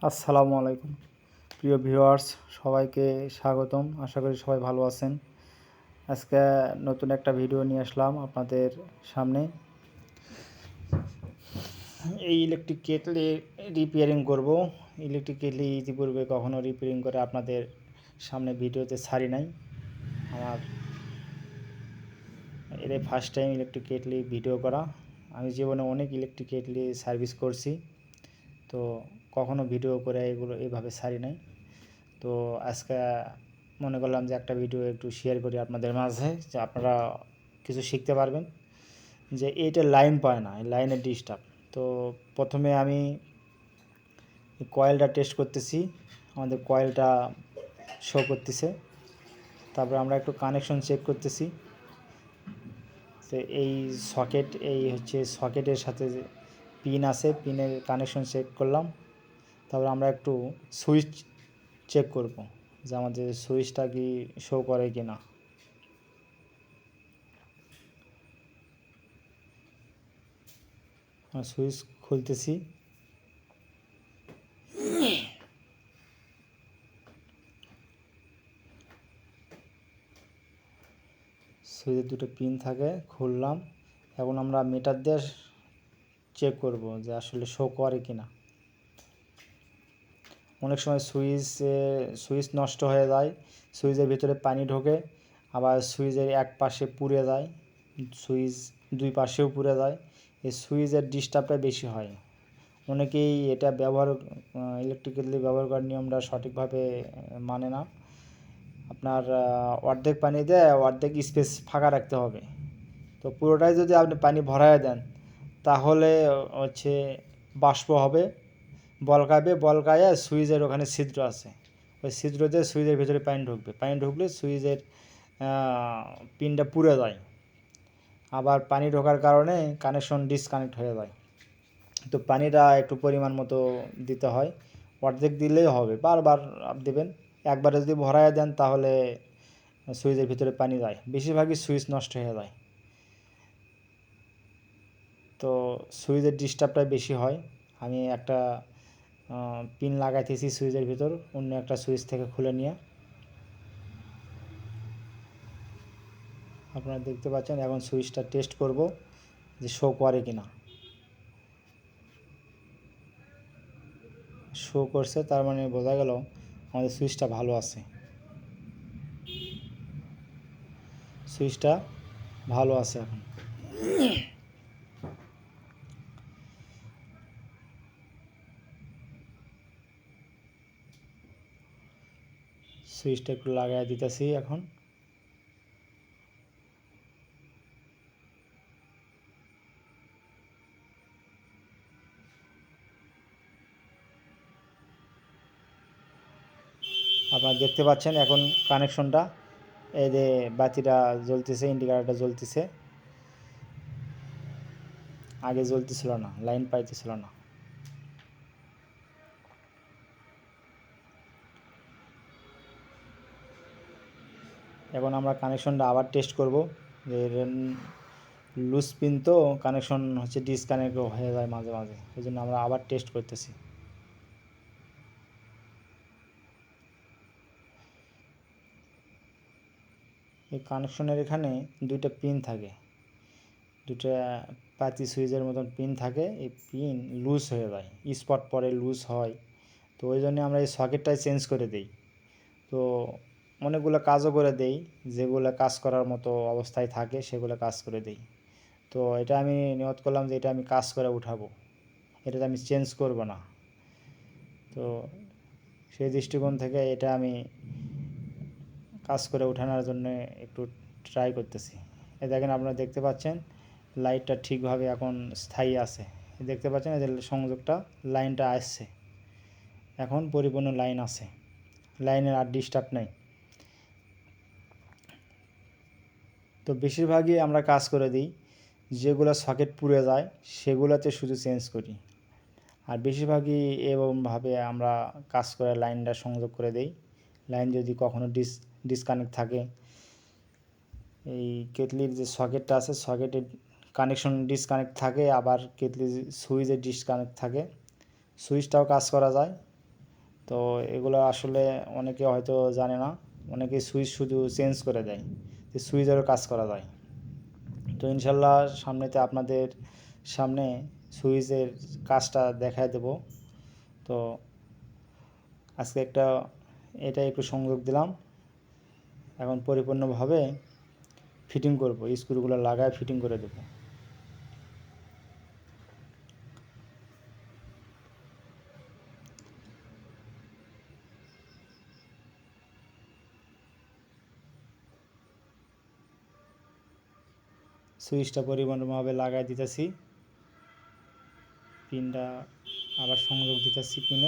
আসসালামু আলাইকুম প্রিয় ভিউয়ার্স, সবাইকে স্বাগতম। আশা করি সবাই ভালো আছেন। আজকে নতুন একটা ভিডিও নিয়ে আসলাম আপনাদের সামনে। এই ইলেকট্রিক কেটলি রিপেয়ারিং করব। ইলেকট্রিক কেটলি ইতিপূর্বে কখনো রিপেয়ারিং করে আপনাদের সামনে ভিডিওতে ছাড়ি নাই। আমার এটাই first time electric kettle video করা। আমি জীবনে অনেক ইলেকট্রিক কেটলি সার্ভিস করছি, তো কখনো ভিডিও করে এগুলো এইভাবে ছাড়ি নাই। তো আজকে মনে করলাম যে একটা ভিডিও একটু শেয়ার করি আপনাদের মাঝে, যে আপনারা কিছু শিখতে পারবেন। যে এইটা লাইন পায় না, এই লাইনের ডিস্টার্ব। তো প্রথমে আমি কয়েলটা টেস্ট করতেছি, আমাদের কয়েলটা শো করতেছে। তারপরে আমরা একটু কানেকশন চেক করতেছি। তো এই সকেট, এই হচ্ছে সকেটের সাথে যে পিন আছে, পিনের কানেকশন চেক করলাম। তারপরে আমরা একটু সুইচ চেক করব যে আমাদের সুইচটা কি শো করে কি না। সুইচ খুলতেছি। সুইচের দুটো পিন থাকে, খুললাম। এখন আমরা মিটার দিয়ে চেক করব যে আসলে শো করে কি না। অনেক সময় সুইচ নষ্ট হয়ে যায়, সুইচের ভিতরে পানি ঢোকে, আবার সুইচের এক পাশে পুড়ে যায়, সুইচ দুই পাশেও পুড়ে যায়। এই সুইচের ডিস্টার্বটা বেশি হয়। অনেকেই এটা ইলেকট্রিক্যালি ব্যবহার করার নিয়মটা সঠিকভাবে মানে না। আপনার অর্ধেক পানি দিয়ে অর্ধেক স্পেস ফাঁকা রাখতে হবে। তো পুরোটাই যদি আপনি পানি ভরায় দেন, তাহলে হচ্ছে বাষ্প হবে, বলকায়ে সুইচের ওখানে ছিদ্র আছে, ওই ছিদ্র দিয়ে সুইচের ভিতরে পানি ঢুকবে। পানি ঢুকলে সুইচের পিনটা পুড়ে যায়, আবার পানি ঢোকার কারণে কানেকশন ডিসকানেক্ট হয়ে যায়। তো পানিটা একটু পরিমাণ মতো দিতে হয়, অর্ধেক দিলেই হবে, বারবার দেবেন। একবারে যদি ভরায় দেন তাহলে সুইচের ভিতরে পানি যায়, বেশিরভাগই সুইচ নষ্ট হয়ে যায়। তো সুইচের ডিস্টার্বটাই বেশি হয়। আমি একটা পিন লাগাইতেছি সুইচের ভিতর, অন্য একটা সুইচ থেকে খুলে নিয়ে। আপনারা দেখতে পাচ্ছেন। এখন সুইচটা টেস্ট করব যে শো করে কি না। শো করছে, তার মানে বোঝা গেল আমাদের সুইচটা ভালো আছে। সুইচটা ভালো আছে। এখন সুইচটা একটু লাগাই দিতেছি। এখন আপনারা দেখতে পাচ্ছেন এখন কানেকশনটা, এই যে বাতিটা জ্বলতেছে, ইন্ডিকেটারটা জ্বলতেছে। আগে জ্বলতেছিল না, লাইন পাইতেছিল না। এখন আমরা কানেকশনটা আবার টেস্ট করব। যে লুজ পিন তো কানেকশন হচ্ছে ডিসকানেক্ট হয়ে যায় মাঝে মাঝে, এই জন্য আমরা আবার টেস্ট করতেছি। এই কানেকশনের এখানে দুইটা পিন থাকে, দুটা পাতি সুইচের মতন পিন থাকে। এই পিন লুজ হয়ে যায়, স্পট পরে লুজ হয়। তো ওই জন্য আমরা এই সকেটটাই চেঞ্জ করে দিই। তো অনেকগুলো কাজও করে দেই, যেগুলো কাজ করার মতো অবস্থায় থাকে সেগুলো কাজ করে দিই। তো এটা আমি নিয়ত করলাম যে এটা আমি কাজ করে উঠাবো, এটাতে আমি চেঞ্জ করব না। তো সেই দৃষ্টিকোণ থেকে এটা আমি কাজ করে ওঠানোর জন্য একটু ট্রাই করতেছি। এ দেখেন, আপনারা দেখতে পাচ্ছেন লাইটটা ঠিকভাবে এখন স্থায়ী আছে। দেখতে পাচ্ছেন এই যে সংযোগটা, লাইনটা আসছে, এখন পরিপূর্ণ লাইন আছে, লাইনের আর ডিস্টার্ব নেই। তো বেশিরভাগই আমরা কাজ করে দিই, যেগুলো সকেট পুড়ে যায় সেগুলোতে শুধু চেঞ্জ করি। আর বেশিরভাগই এরকমভাবে আমরা কাজ করে লাইনটা সংযোগ করে দেই। লাইন যদি কখনো ডিসকানেক্ট থাকে, এই কেটলির যে সকেটটা আছে সকেটের কানেকশন ডিসকানেক্ট থাকে, আবার কেটলির সুইচের ডিসকানেক্ট থাকে, সুইচটাও কাজ করা যায়। তো এগুলো আসলে অনেকে হয়তো জানে না, অনেকে সুইচ শুধু চেঞ্জ করে দেয়, তো সুইচেরও কাজ করা যায়। তো ইনশাল্লাহ সামনেতে আপনাদের সামনে সুইচের কাজটা দেখায় দেব। তো আজকে এটা একটু সংযোগ দিলাম, এখন পরিপূর্ণভাবে ফিটিং করব, স্ক্রুগুলো লাগায় ফিটিং করে দেব। সুইচটা পরিপূর্ণভাবে লাগাই দিতেছি, পিনটা আবার সংযোগ দিতেছি, পিন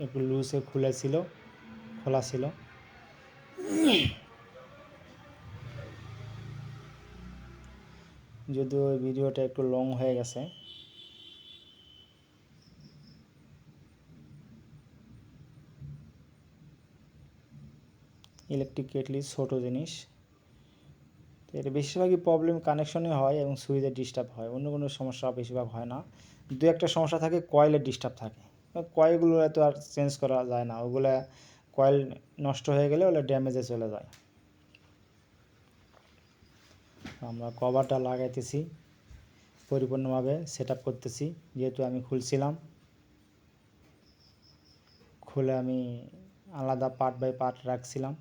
একটু লুজে খোলা ছিল। যদিও ওই ভিডিওটা একটু লং হয়ে গেছে। ইলেকট্রিক কেটলি ছোট জিনিস, তো এটা বেশিরভাগই প্রবলেম কানেকশনে হয় এবং সুইচের ডিস্টার্ব হয়, অন্য কোনো সমস্যা বেশিরভাগ হয় না। দু একটা সমস্যা থাকে, কয়েলের ডিস্টার্ব থাকে, কয়েলগুলো তো আর চেঞ্জ করা যায় না, ওগুলো কয়েল নষ্ট হয়ে গেলে ওগুলো ড্যামেজে চলে যায়। আমরা কভারটা লাগাইতেছি, পরিপূর্ণভাবে সেট আপ করতেছি। যেহেতু আমি খুলছিলাম, খুলে আমি আলাদা পার্ট বাই পার্ট রাখছিলাম।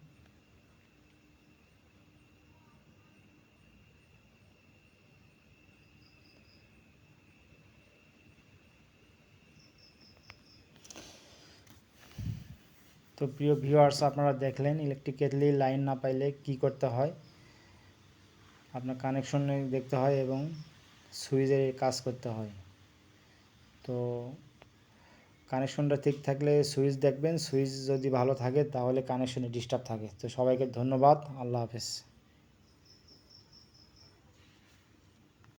তো প্রিয় ভিউয়ার্স, আপনারা দেখলেন ইলেকট্রিক কেটলি লাইন না পাইলে কি করতে হয়। আপনার কানেকশনে দেখতে হয় এবং সুইচের কাজ করতে হয়। তো কানেকশনটা ঠিক থাকলে সুইচ দেখবেন, সুইচ যদি ভালো থাকে তাহলে কানেকশনে ডিস্টার্ব থাকে। তো সবাইকে ধন্যবাদ, আল্লাহ হাফেজ।